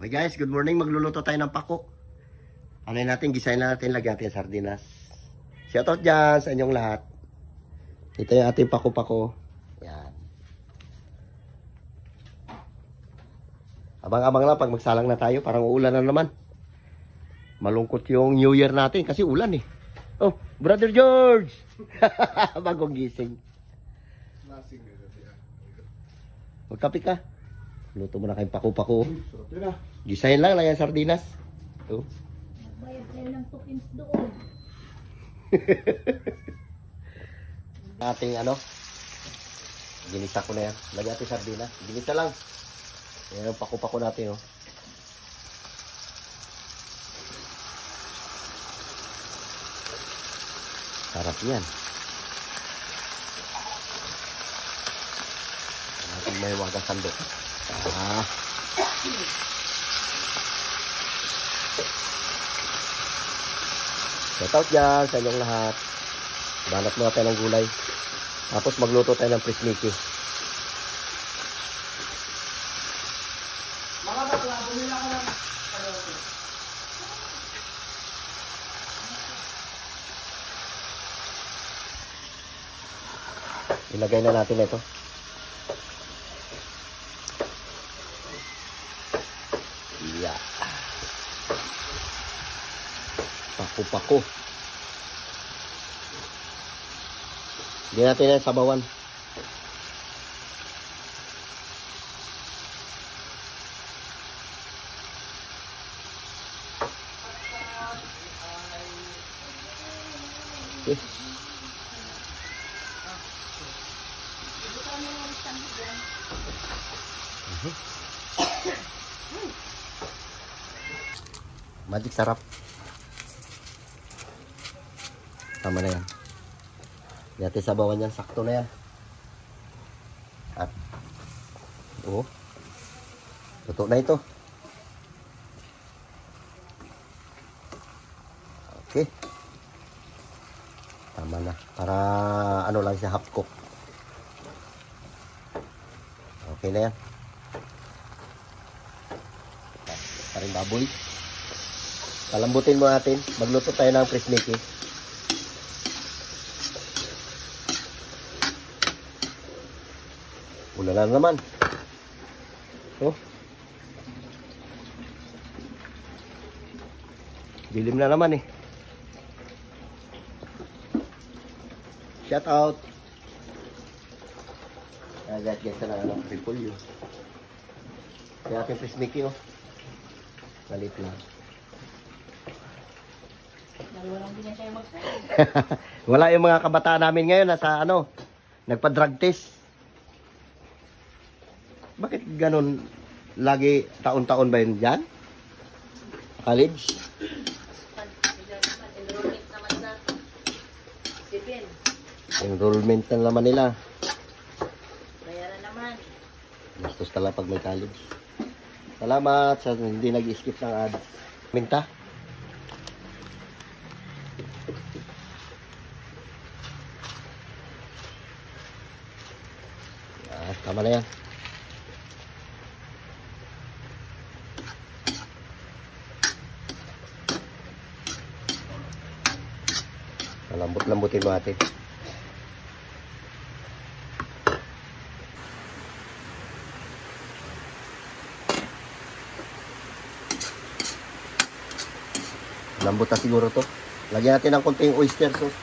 Okay guys, good morning. Magluluto tayo ng pako. Ano natin, gisahin na natin, lagyan natin sardinas. Shoutout dyan sa inyong lahat. Ito yung ating pako-pako. Yan. Abang-abang lang pag magsalang na tayo, parang uulan na naman. Malungkot yung New Year natin kasi ulan eh. Oh, Brother George! Bagong gising. Magkape ka. Luto mo na kayong pako-pako. Gisahin lang, lagyan sardinas. Oh. Bayad kayo ng 2 pins doon. Ating ano, ginisa ko na yan. Lagyan natin sardinas. Ginisa lang. Yan yung pako-pako natin. Oh. Sarap yan. Ating may wagang sandok. Shoutout dyan sa inyong lahat. Banat mo tayo ng gulay. Tapos magluto tayo ng prismiki. Mga bakla, bumila ko ng Ilagay na natin ito. Yeah. Pako-pako. Hindi natin yan sabawan. Okay. Magic sarap. Tama na yan. Yate sabawan yan. Sakto na yan. At luto na ito. Okay. Tama na. Para ano lang siya, half cook. Okay na yan. Paring baboy. Palambutin mo natin. Magluto tayo ng prismiki. Ulan na naman. Oh. Dilim na naman eh. Shout out. Guys na ano, repolyo. Kaya ating prismiki oh. Malit lang. Walang din siya magsabi. Wala yung mga kabataan namin ngayon nasa ano, nagpa-drug test. Bakit ganun lagi taon-taon ba yun dyan? College? Enrollment naman sa Sipin. Enrollment na naman nila. Bayaran naman. Gastos talaga pag may college. Salamat sa hindi nag-skip ng ads. Minta? Tama na yan. Lambot-lambutin mo natin. Lambot na siguro to. Lagyan natin ng konting oyster sauce.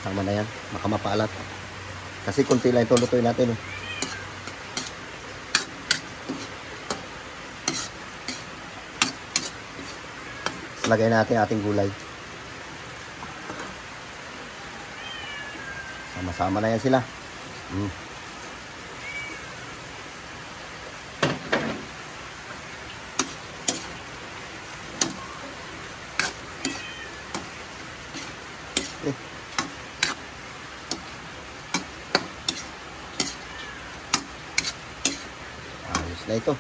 Tama na yan. Baka mapaalat. Kasi konti lang ito lutuin natin. Lagay natin ating gulay. Sama-sama na yan sila. Ayos na ito.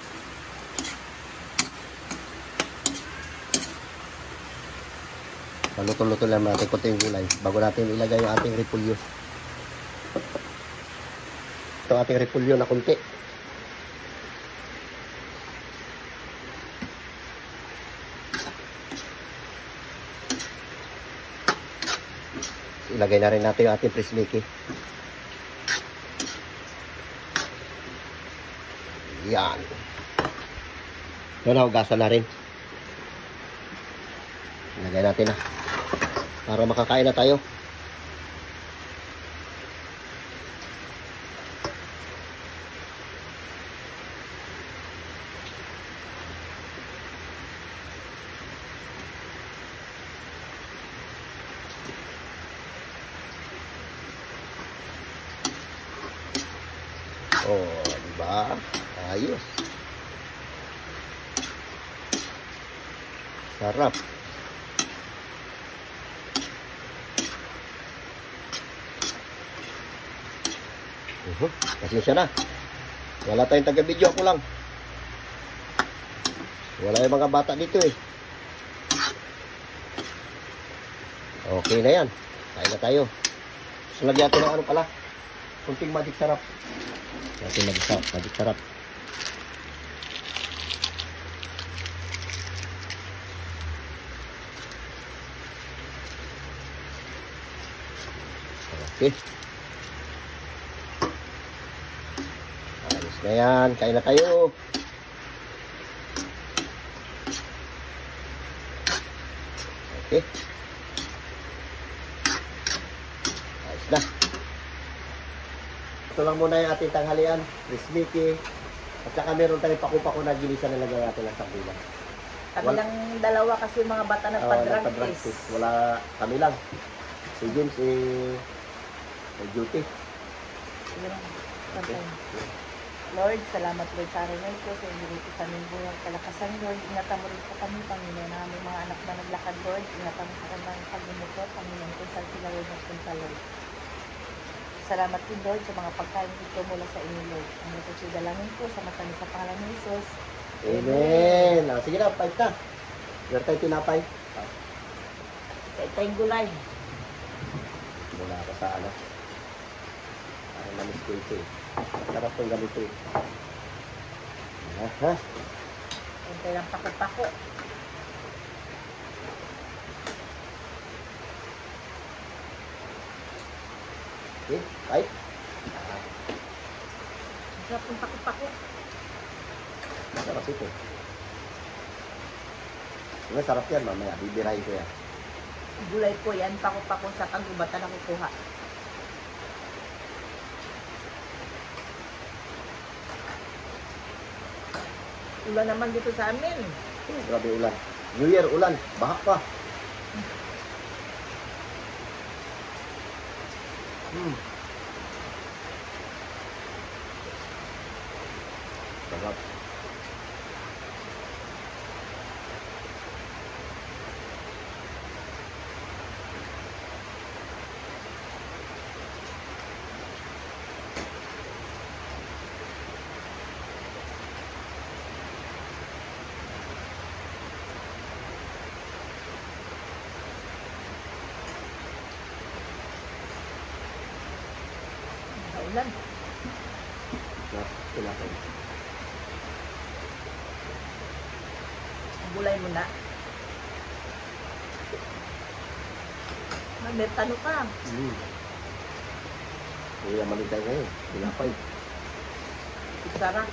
Paluto-luto lang natin konti yung gulay bago natin ilagay yung ating repolyo. Ito ating repolyo na konti. Ilagay na rin natin yung ating prismiki. Yan. Yan, nahugasan na rin. Ilagay natin na. Para makakain na tayo. Oh, diba? Ayos. Sarap. Pasensya na. Wala tayong taga-video, ako lang. Wala yung mga bata dito eh. Okay na yan. Kain na tayo. So, lagyan natin ng ano pala. Kunting magic sarap. Natin magic sarap. Magic sarap. Okay. Ayos na yan. Kain na tayo. Okay. Ayos na. Ito lang muna yung ating tanghalian. Rismiki. At saka meron tayong paku-paku na ginisa na lagyan natin ng sardinas. Kami lang dalawa kasi yung mga bata nagpa-drug Nagpa-drug test. Wala kami lang. Si James may duty. Sige lang. Pantay. Lord, salamat Lord sa araw na ito. Sa inyo ito sa aming buhay kalakasan, Lord. Ingatan mo rin po kami, Panginoon, na aming mga anak na naglakad, Lord. Ingatan mo sa kanilang pag-umutot, Panginoon, kung saan sila, Lord, nagpunta, Lord. Salamat din, Lord, sa mga pagkain dito mula sa inyo, Lord. Ang ito siya dalangin po sa matamis sa pangalan ni Jesus. Amen. Sige na, fight ka. Meron tayong tinapay. Kaya tayong gulay. Mula ako sa ano. Para namis ko ito eh. Sarap tong ganito eh. Aha. Kaya tayong pako-pako. Okay, fight. Sarap ng pako-pako. Sarap ito. Diba sarap yan mamaya. Bibirahin ko yan. Gulay po yan, pako-pako sa kagubatan na kukuha. Ulan naman dito sa amin. Grabe ulan. New Year, ulan. Bahak pa. Sarap. Ulan. Tinapay. Gulay mo na. Magdetano ka. Kaya mali tayo ngayon. Tinapay. Sarap.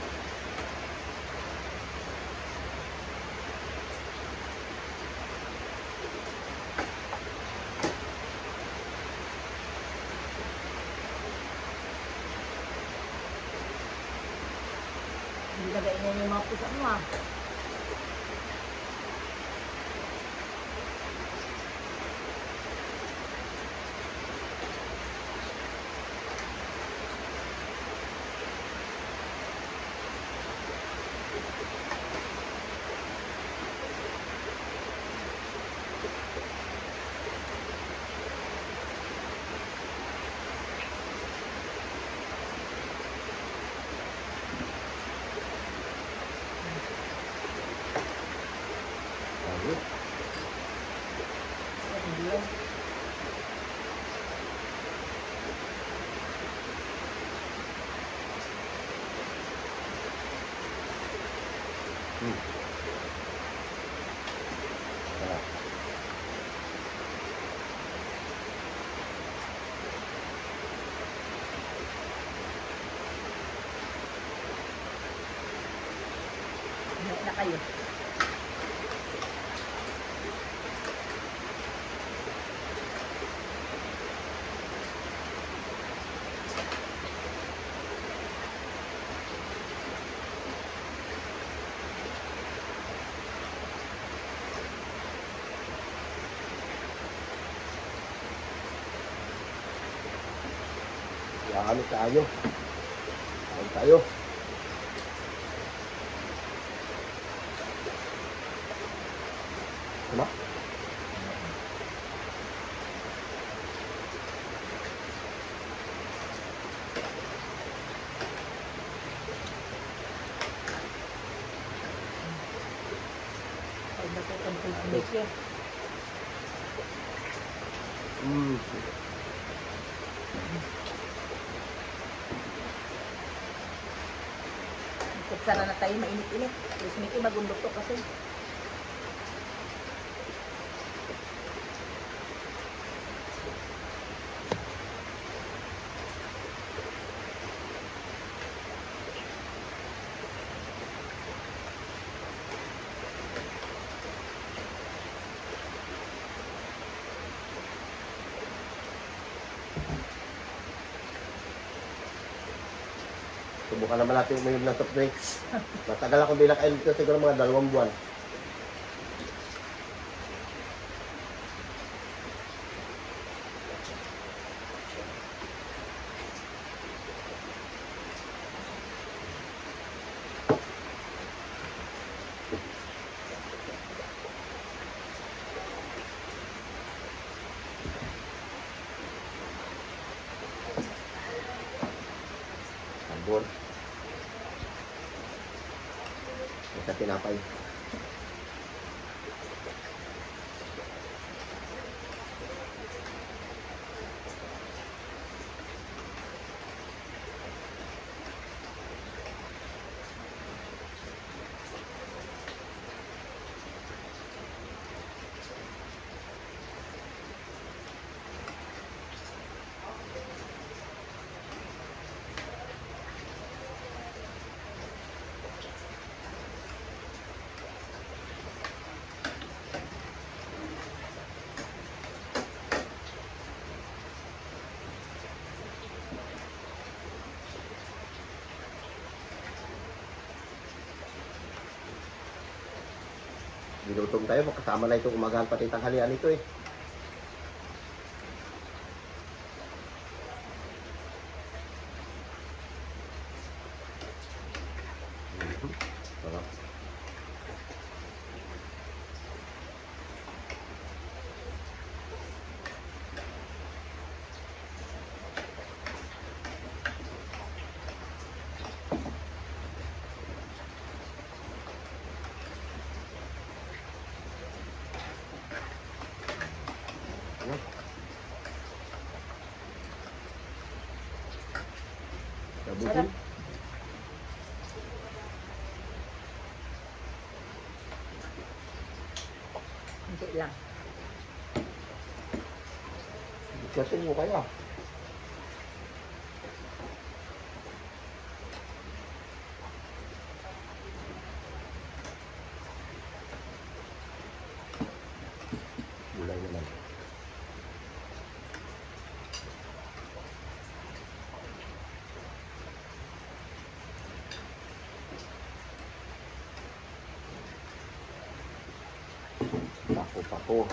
Hindi na ganyan yung mga pusa mo ah. Sarap. Hindi na kayo. Yan tayo. Kain tayo. Ano? Ay, bakit ang pagpapalik yun? Kutsara na tayo, mainit-init. Terus Mickey, magundok to kasi. Subukan naman natin uminom ng soft drinks. Matagal ako din nakain dito, siguro mga 2 buwan. Sabor. Sa tinapay. Ginutom tayo, makasama na itong umagahan pati tanghalian ito eh. Sarap. Sabutin. Sarap. Hindi lang. Kasi mo kaya. Gulay naman. Pako-pako.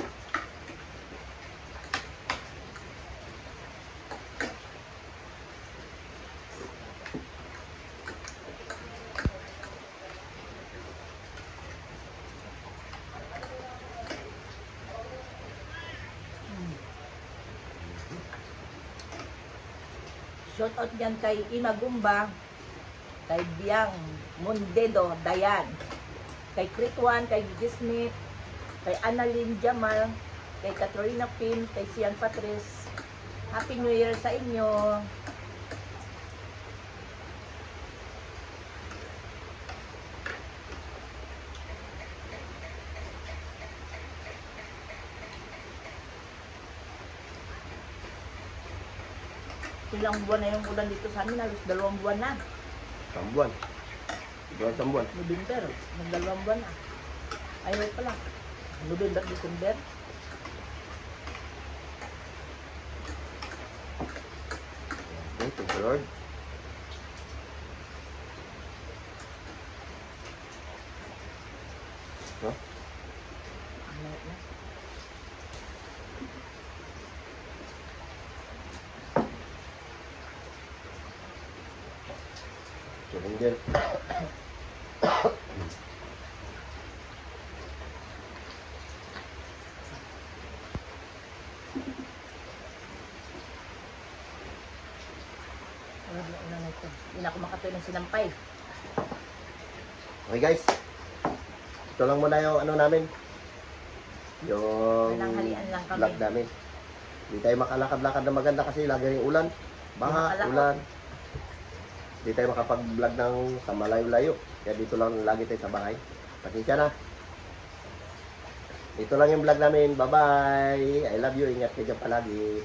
Shout out dyan kay Imagumba, kay Biang Mondedo Dayan, kay Critwan, kay Gigi Smith, kay Annalyn Jamal, kay Katrina Pim, kay Sian Patrice. Happy New Year sa inyo! Ilang buwan na yung ulan dito sa amin, halos 2 buwan na. Isang buwan. Isang buwan. November, ng 2 buwan na. Ayaw pala. November, December. Okay, thank you Lord. No? Ano na? Surrender. Una na ito. Hindi na ako makatuloy ng sinampay. Okay guys. Ito lang muna yung ano namin. Yung Nananghalian lang kami. vlog namin. Hindi tayo makalakad-lakad na maganda kasi lagi rin ulan. Baha, Makalakad. ulan. Hindi tayo makapag-vlog ng sa malayo-layo. Kaya dito lang lagi tayo sa bahay. Pasensya na. Ito lang yung vlog namin. Bye-bye. I love you. Ingat kayo dyan palagi.